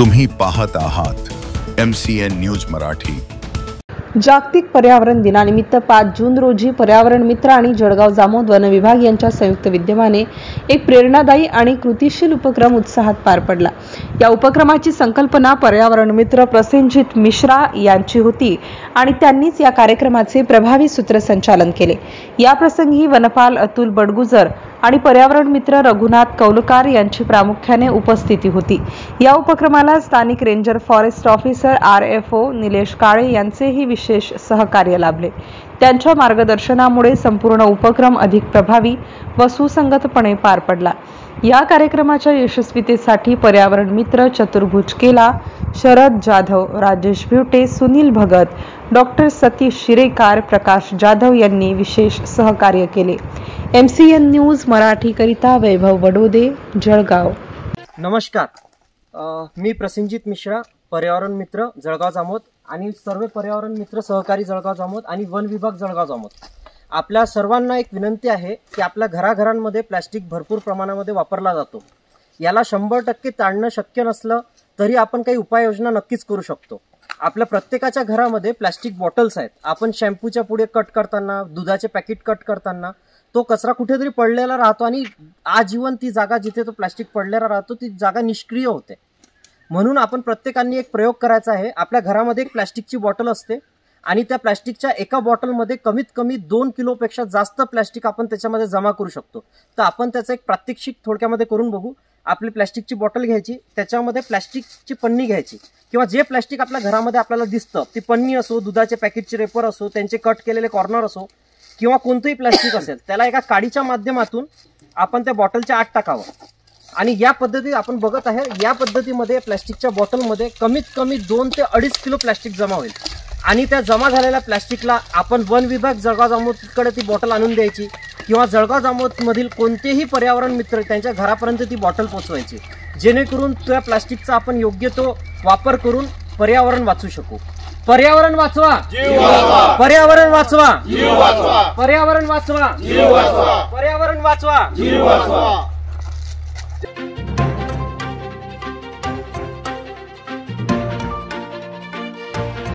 तुम्ही पाहत आहात MCN न्यूज मराठी। जागतिक पर्यावरण दिनानिमित्त 5 जून रोजी पर्यावरण मित्र आणि जळगाव जामोद वन विभाग यांच्या संयुक्त विद्यमाने एक प्रेरणादायी आणि कृतिशील उपक्रम उत्साहात पार पडला। या उपक्रमाची संकल्पना पर्यावरण मित्र प्रसेनजीत मिश्रा यांची होती आणि त्यांनीच या कार्यक्रमाचे प्रभावी सूत्रसंचालन केले। या प्रसंगी वनपाल अतुल बडगुजर आणि पर्यावरण मित्र रघुनाथ कौलकार यांची प्रामुख्याने उपस्थिती होती। या उपक्रमाला स्थानिक ranger forest officer RFO Nilesh Kale यांचेही विशेष सहकार्य लाभले। त्यांच्या मार्गदर्शनामुळे संपूर्ण उपक्रम अधिक प्रभावी व सुसंगतपणे पार पडला। या कार्यक्रमाच्या यशस्वीतेसाठी पर्यावरण मित्र चतुर्भुज केला, शरद जाधव, राजेश भिवटे, सुनील भगत, डॉक्टर सतीश शिरेकार, प्रकाश जाधव यांनी विशेष सहकार्य केले। MCN न्यूज मराठी करिता वैभव बडोदे, जळगाव। नमस्कार, मी प्रसेनजीत मिश्रा, पर्यावरण मित्र जळगाव जामोद आणि सर्व पर्यावरण मित्र सहकारी जळगाव जामोद आणि वन विभाग जळगाव जामोद। आपल्या सर्वांना एक विनंती आहे की आपल्या घराघरांमध्ये प्लास्टिक भरपूर प्रमाणामध्ये वापरला जातो। याला 100% टाळणं शक्य नसलं तरी आपण काही उपाययोजना नक्कीच करू शकतो। आपल्या प्रत्येकाच्या घरामध्ये प्लास्टिक बॉटल्स आहेत। आपण शॅम्पूच्या पुढे कट करताना, दुधाचे पॅकेट कट करताना तो कचरा कुठेतरी पडलेला राहतो आणि आजीवन ती जागा जिथे तो प्लास्टिक पडलेला राहतो ती जागा निष्क्रिय होते। म्हणून आपण प्रत्येकाने एक प्रयोग करायचा आहे। आपल्या घरामध्ये एक प्लास्टिकची बॉटल असते आणि त्या प्लास्टिकच्या एका बॉटलमध्ये कमीत कमी 2 किलोपेक्षा जास्त प्लास्टिक आपण त्याच्यामध्ये जमा करू शकतो। तर आपण त्याचं एक प्रात्यक्षिक थोडक्यामध्ये करून बघू। आपली प्लास्टिकची बॉटल घ्यायची, त्याच्यामध्ये प्लास्टिकची पन्नी घ्यायची किंवा जे प्लास्टिक आपल्या घरामध्ये आपल्याला दिसतं ती पन्नी असो, दुधाचे पॅकेटचे रेपर असो, त्यांचे कट केलेले कॉर्नर असो किंवा कोणतंही प्लास्टिक असेल, त्याला एका काडीच्या माध्यमातून आपण त्या बॉटलच्या आत टाकावं। आणि या पद्धती आपण बघत आहे, या पद्धतीमध्ये प्लास्टिकच्या बॉटलमध्ये कमीत कमी 2 ते 2.5 किलो प्लास्टिक जमा होईल आणि त्या जमा झालेल्या प्लास्टिकला आपण वन विभाग जळगाव जामोदकडे ती बॉटल आणून द्यायची किंवा जळगाव जामोदमधील कोणतेही पर्यावरण मित्र त्यांच्या घरापर्यंत ती बॉटल पोहोचवायची, जेणेकरून त्या प्लास्टिकचा आपण योग्य तो वापर करून पर्यावरण वाचू शकू। पर्यावरण वाचवा, पर्यावरण वाचवा, पर्यावरण वाचवा, पर्यावरण वाचवा।